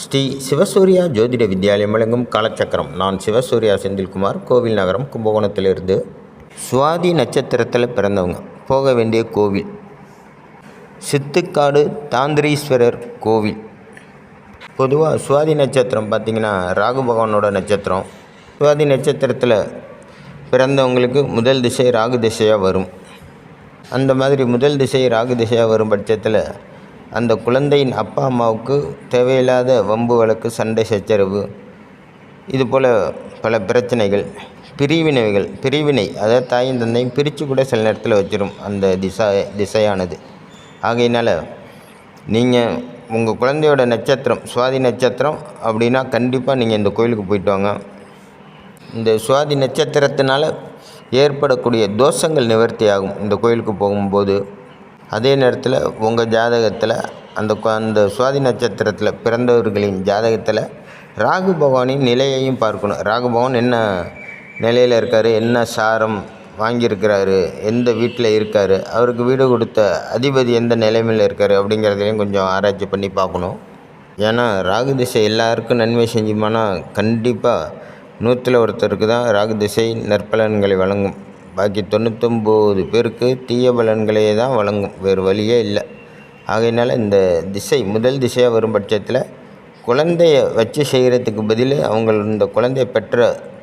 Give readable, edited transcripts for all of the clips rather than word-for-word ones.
ஸ்ரீ சிவசூர்யா ஜோதிட வித்யாலயம் வழங்கும் காலச்சக்கரம். நான் சிவசூர்யா செந்தில்குமார், கோவில் நகரம், கும்பகோணத்திலிருந்து. சுவாதி நட்சத்திரத்தில் பிறந்தவங்க போக வேண்டிய கோவில் சித்துக்காடு தாந்திரீஸ்வரர் கோவில். பொதுவாக சுவாதி நட்சத்திரம் பார்த்திங்கன்னா ராகு பகவானோட நட்சத்திரம். சுவாதி நட்சத்திரத்தில் பிறந்தவங்களுக்கு முதல் திசை ராகு திசையாக வரும். அந்த மாதிரி முதல் திசை ராகு திசையாக வரும் பட்சத்தில் அந்த குழந்தையின் அப்பா அம்மாவுக்கு தேவையில்லாத வம்பு வழக்கு, சண்டை சச்சரவு, இதுபோல் பல பிரச்சனைகள், பிரிவினை, அதாவது தாயும் தந்தையும் பிரித்து கூட சில நேரத்தில் வச்சிடும் அந்த திசையானது. ஆகையினால் நீங்கள் உங்கள் குழந்தையோட நட்சத்திரம் சுவாதி நட்சத்திரம் அப்படின்னா கண்டிப்பாக நீங்கள் இந்த கோயிலுக்கு போயிட்டு வாங்க. இந்த சுவாதி நட்சத்திரத்தினால் ஏற்படக்கூடிய தோஷங்கள் நிவர்த்தி ஆகும் இந்த கோயிலுக்கு போகும்போது. அதே நேரத்தில் உங்கள் ஜாதகத்தில் அந்த சுவாதி நட்சத்திரத்தில் பிறந்தவர்களின் ஜாதகத்தில் ராகு பகவானின் நிலையையும் பார்க்கணும். ராகு பகவான் என்ன நிலையில் இருக்கார், என்ன சாரம் வாங்கியிருக்கிறாரு, எந்த வீட்டில் இருக்கார், அவருக்கு வீடு கொடுத்த அதிபதி எந்த நிலைமையில் இருக்கார் அப்படிங்கிறதையும் கொஞ்சம் ஆராய்ச்சி பண்ணி பார்க்கணும். ஏன்னா ராகு திசை எல்லாருக்கும் நன்மை செஞ்சுமானா கண்டிப்பாக 100ல் ஒருத்தருக்கு தான் ராகு திசை நற்பலன்களை வழங்கும். பாக்கி 99 பேருக்கு தீய பலன்களே தான் வழங்கும், வேறு வழியே இல்லை. ஆகையினால இந்த திசை முதல் திசையாக வரும் பட்சத்தில் குழந்தைய வச்சு செய்கிறதுக்கு பதில் இந்த குழந்தைய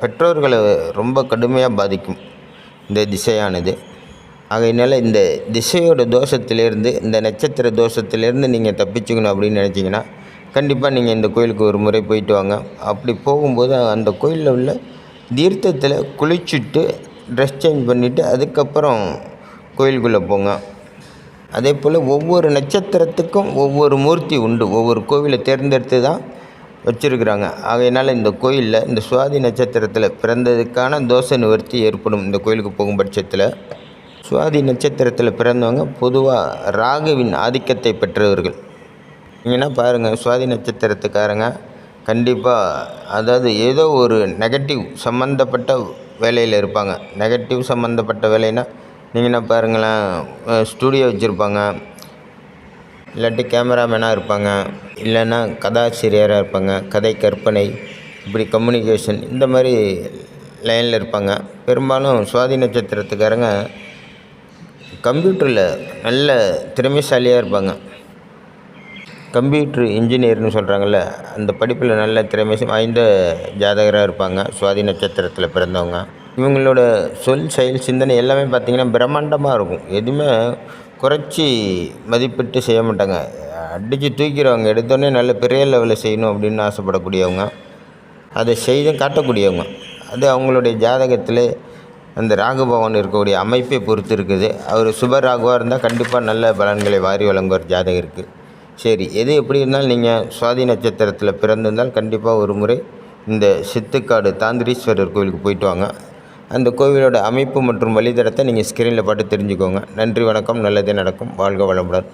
பெற்றோர்களை ரொம்ப கடுமையாக பாதிக்கும் இந்த திசையானது. ஆகையினால இந்த திசையோட தோஷத்திலேருந்து, இந்த நட்சத்திர தோஷத்திலேருந்து நீங்கள் தப்பிச்சுக்கணும் அப்படின்னு நினச்சிங்கன்னா கண்டிப்பாக நீங்கள் இந்த கோயிலுக்கு ஒரு முறை போயிட்டு வாங்க. அப்படி போகும்போது அந்த கோயிலில் உள்ள தீர்த்தத்தில் குளிச்சுட்டு ட்ரெஸ் சேஞ்ச் பண்ணிவிட்டு அதுக்கப்புறம் கோயிலுக்குள்ளே போங்க. அதே போல் ஒவ்வொரு நட்சத்திரத்துக்கும் ஒவ்வொரு மூர்த்தி உண்டு, ஒவ்வொரு கோவிலை தேர்ந்தெடுத்து தான் வச்சுருக்குறாங்க. ஆகையினால் இந்த கோயிலில் இந்த சுவாதி நட்சத்திரத்தில் பிறந்ததுக்கான தோஷ நிவர்த்தி ஏற்படும் இந்த கோயிலுக்கு போகும் பட்சத்தில். சுவாதி நட்சத்திரத்தில் பிறந்தவங்க பொதுவாக ராகுவின் ஆதிக்கத்தை பெற்றவர்கள். நீங்கன்னா பாருங்கள், சுவாதி நட்சத்திரத்துக்காரங்க கண்டிப்பாக அதாவது ஏதோ ஒரு நெகட்டிவ் சம்மந்தப்பட்ட வேலையில் இருப்பாங்க. நெகட்டிவ் சம்மந்தப்பட்ட வேலைன்னா நீங்கன்னா பாருங்களேன், ஸ்டூடியோ வச்சுருப்பாங்க, இல்லாட்டி கேமராமேனாக இருப்பாங்க, இல்லைன்னா கதாசிரியராக இருப்பாங்க, கதை கற்பனை, இப்படி கம்யூனிகேஷன், இந்த மாதிரி லைனில் இருப்பாங்க. பெரும்பாலும் சுவாதி நட்சத்திரத்துக்காரங்க கம்ப்யூட்டரில் நல்ல திறமைசாலியாக இருப்பாங்க. கம்ப்யூட்ரு இன்ஜினியர்னு சொல்கிறாங்கள்ல, அந்த படிப்பில் நல்ல திறமை வாய்ந்த ஜாதகராக இருப்பாங்க சுவாதி நட்சத்திரத்தில் பிறந்தவங்க. இவங்களோட சொல், செயல், சிந்தனை எல்லாமே பார்த்திங்கன்னா பிரம்மாண்டமாக இருக்கும். எதுவுமே குறைச்சி மதிப்பிட்டு செய்ய மாட்டாங்க. அடித்து தூக்கிறவங்க, எடுத்தோடனே நல்ல பெரிய லெவலில் செய்யணும் அப்படின்னு ஆசைப்படக்கூடியவங்க, அதை செய்து காட்டக்கூடியவங்க. அது அவங்களுடைய ஜாதகத்தில் அந்த ராகு பகவான் இருக்கக்கூடிய அமைப்பை பொறுத்து இருக்குது. அவர் சுப ராகுவாக இருந்தால் கண்டிப்பாக நல்ல பலன்களை வாரி வழங்குவார் ஜாதகருக்கு. சரி, எது எப்படி இருந்தாலும் நீங்கள் சுவாதி நட்சத்திரத்தில் பிறந்திருந்தால் கண்டிப்பாக ஒரு முறை இந்த சித்துக்காடு தாந்திரீஸ்வரர் கோவிலுக்கு போயிட்டு வாங்க. அந்த கோவிலோட அமைப்பு மற்றும் வழித்தடத்தை நீங்கள் ஸ்க்ரீனில் பார்த்து தெரிஞ்சுக்கோங்க. நன்றி, வணக்கம். நல்லதே நடக்கும். வாழ்க வளமுடன்.